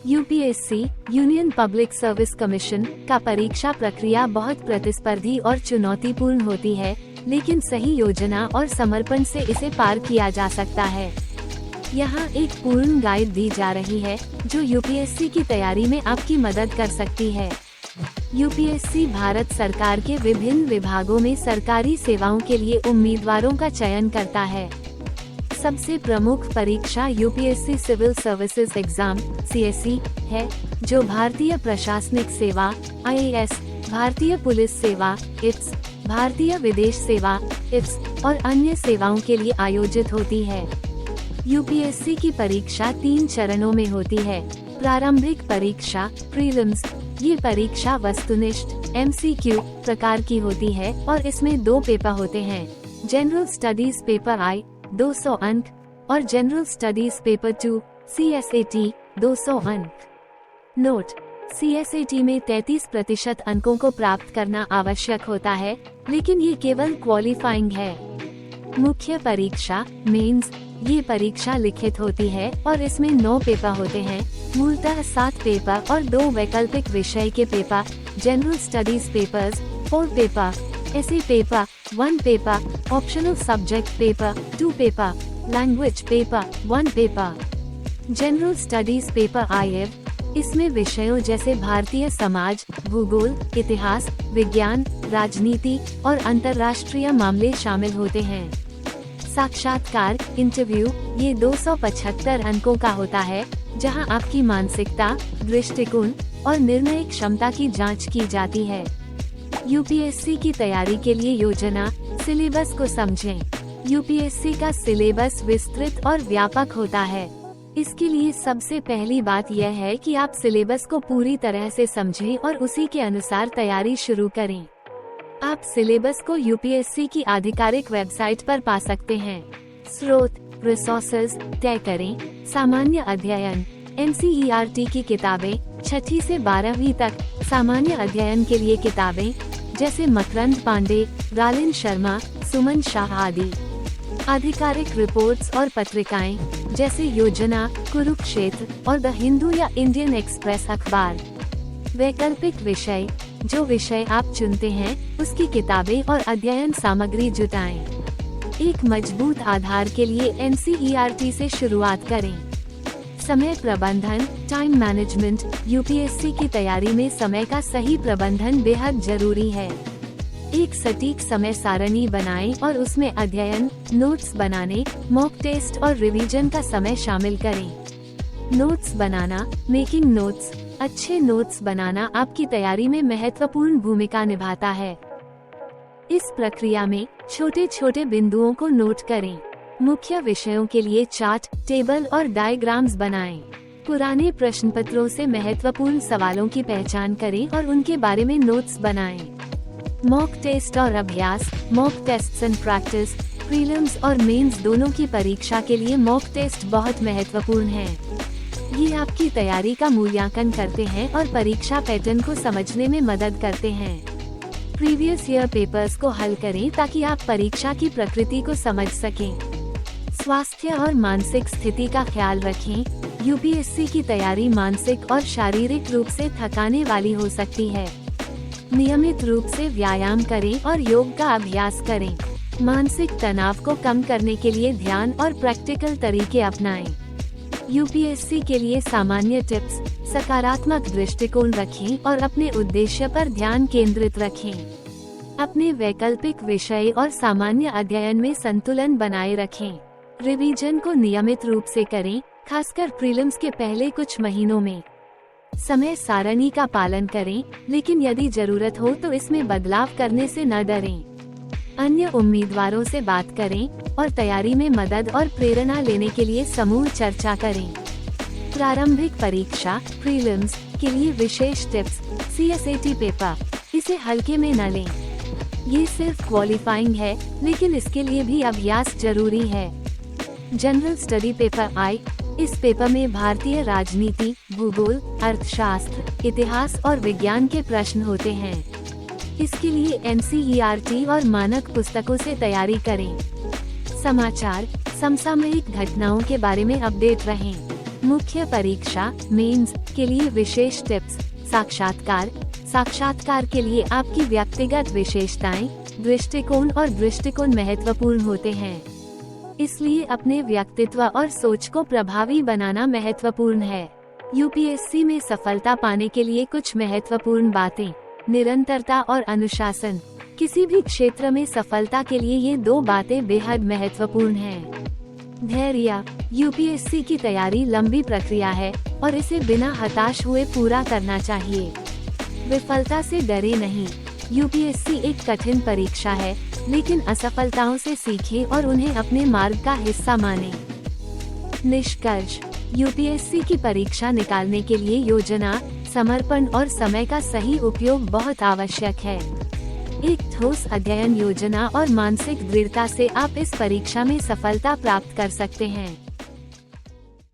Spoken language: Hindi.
UPSC union public service commission का परीक्षा प्रक्रिया बहुत प्रतिस्पर्धी और चुनौतीपूर्ण होती है, लेकिन सही योजना और समर्पण से इसे पार किया जा सकता है। यहाँ एक पूर्ण गाइड दी जा रही है जो यूपीएससी की तैयारी में आपकी मदद कर सकती है। यूपीएससी भारत सरकार के विभिन्न विभागों में सरकारी सेवाओं के लिए उम्मीदवारों का चयन करता है। सबसे प्रमुख परीक्षा UPSC civil services exam (CSE) है, जो भारतीय प्रशासनिक सेवा (आईएएस), भारतीय पुलिस सेवा (IPS), भारतीय विदेश सेवा (IPS) और अन्य सेवाओं के लिए आयोजित होती है। यूपीएससी की परीक्षा 3 चरणों में होती है। प्रारंभिक परीक्षा प्रीलिम्स, ये परीक्षा वस्तुनिष्ठ (MCQ) प्रकार की होती है और इसमें 2 पेपर होते हैं। जनरल स्टडीज पेपर I 200 अंक और जनरल स्टडीज पेपर 2 CSAT 200 अंक। नोट: CSAT में 33% अंकों को प्राप्त करना आवश्यक होता है, लेकिन ये केवल क्वालिफाइंग है। मुख्य परीक्षा मेंस, ये परीक्षा लिखित होती है और इसमें 9 पेपर होते हैं, मूलतः 7 पेपर और 2 वैकल्पिक विषय के paper, general studies papers 4 paper, ऐसे paper 1 paper, optional subject paper 2 paper, language paper 1 paper. General studies paper IF, इसमें विषयों जैसे भारतीय समाज, भूगोल, इतिहास, विज्ञान, राजनीति और अंतर्राष्ट्रीय मामले शामिल होते हैं। साक्षात्कार इंटरव्यू, ये 275 अंकों का होता है, जहां आपकी मानसिकता, दृष्टिकोण और निर्णय क्षमता की जांच की जाती है। यूपीएससी की तैयारी के लिए योजना, सिलेबस को समझें। यूपीएससी का सिलेबस विस्तृत और व्यापक होता है। इसके लिए सबसे पहली बात यह है कि आप सिलेबस को पूरी तरह से समझें और उसी के अनुसार तैयारी शुरू करें। आप सिलेबस को यूपीएससी की आधिकारिक वेबसाइट पर पा सकते हैं। स्रोत, रिसोर्सेज तय करें। सामान्य अध्ययन, NCERT की किताबें 6वीं से 12वीं तक, सामान्य अध्ययन के लिए किताबें जैसे मकरंद पांडे, रालिन शर्मा, सुमन शाह आदि। आधिकारिक रिपोर्ट्स और पत्रिकाएं जैसे योजना, कुरुक्षेत्र और द हिंदू या इंडियन एक्सप्रेस अखबार। वैकल्पिक विषय, जो विषय आप चुनते हैं उसकी किताबें और अध्ययन सामग्री जुटाएं। एक मजबूत आधार के लिए NCERT से शुरुआत करें। समय प्रबंधन टाइम मैनेजमेंट, यूपीएससी की तैयारी में समय का सही प्रबंधन बेहद जरूरी है। एक सटीक समय सारणी बनाएं और उसमें अध्ययन, नोट्स बनाने, मॉक टेस्ट और रिवीजन का समय शामिल करें। नोट्स बनाना मेकिंग नोट्स, अच्छे नोट्स बनाना आपकी तैयारी में महत्वपूर्ण भूमिका निभाता है। इस प्रक्रिया में छोटे छोटे बिंदुओं को नोट करें। मुख्य विषयों के लिए चार्ट, टेबल और डायग्राम्स बनाएं। पुराने प्रश्न पत्रों से महत्वपूर्ण सवालों की पहचान करें और उनके बारे में नोट्स बनाएं। मॉक टेस्ट और अभ्यास, mock tests and practice, prelims और मेंस दोनों की परीक्षा के लिए मॉक टेस्ट बहुत महत्वपूर्ण है। ये आपकी तैयारी का मूल्यांकन करते हैं और परीक्षा पैटर्न को समझने में मदद करते हैं। प्रीवियस ईयर पेपर्स को हल करें ताकि आप परीक्षा की प्रकृति को समझ सकें। स्वास्थ्य और मानसिक स्थिति का ख्याल रखें। यूपीएससी की तैयारी मानसिक और शारीरिक रूप से थकाने वाली हो सकती है। नियमित रूप से व्यायाम करें और योग का अभ्यास करें। मानसिक तनाव को कम करने के लिए ध्यान और प्रैक्टिकल तरीके अपनाएं। यूपीएससी के लिए सामान्य टिप्स, सकारात्मक दृष्टिकोण रखें और अपने उद्देश्य पर ध्यान केंद्रित रखें। अपने वैकल्पिक विषय और सामान्य अध्ययन में संतुलन बनाए रखें। रिवीजन को नियमित रूप से करें, खासकर प्रीलिम्स के पहले कुछ महीनों में। समय सारणी का पालन करें, लेकिन यदि जरूरत हो तो इसमें बदलाव करने से न डरें। अन्य उम्मीदवारों से बात करें और तैयारी में मदद और प्रेरणा लेने के लिए समूह चर्चा करें। प्रारंभिक परीक्षा प्रीलिम्स के लिए विशेष टिप्स। CSAT पेपर, इसे हल्के में न लें। ये सिर्फ क्वालिफाइंग है, लेकिन इसके लिए भी अभ्यास जरूरी है। जनरल स्टडी पेपर I, इस पेपर में भारतीय राजनीति, भूगोल, अर्थशास्त्र, इतिहास और विज्ञान के प्रश्न होते हैं। इसके लिए NCERT और मानक पुस्तकों से तैयारी करें। समाचार, समसामयिक घटनाओं के बारे में अपडेट रहें। मुख्य परीक्षा मेंस के लिए विशेष टिप्स। साक्षात्कार के लिए आपकी व्यक्तिगत विशेषताएं, दृष्टिकोण और दृष्टिकोण महत्वपूर्ण होते हैं। इसलिए अपने व्यक्तित्व और सोच को प्रभावी बनाना महत्वपूर्ण है। यूपीएससी में सफलता पाने के लिए कुछ महत्वपूर्ण बातें। निरंतरता और अनुशासन। किसी भी क्षेत्र में सफलता के लिए ये 2 बातें बेहद महत्वपूर्ण हैं। धैर्य। यूपीएससी की तैयारी लंबी प्रक्रिया है और इसे बिना हताश हुए पूरा करना चाहिए। विफलता से डरे नहीं। यूपीएससी एक कठिन परीक्षा है, लेकिन असफलताओं से सीखें और उन्हें अपने मार्ग का हिस्सा मानें। निष्कर्ष। यूपीएससी की परीक्षा निकालने के लिए योजना, समर्पण और समय का सही उपयोग बहुत आवश्यक है। एक ठोस अध्ययन योजना और मानसिक दृढ़ता से आप इस परीक्षा में सफलता प्राप्त कर सकते हैं।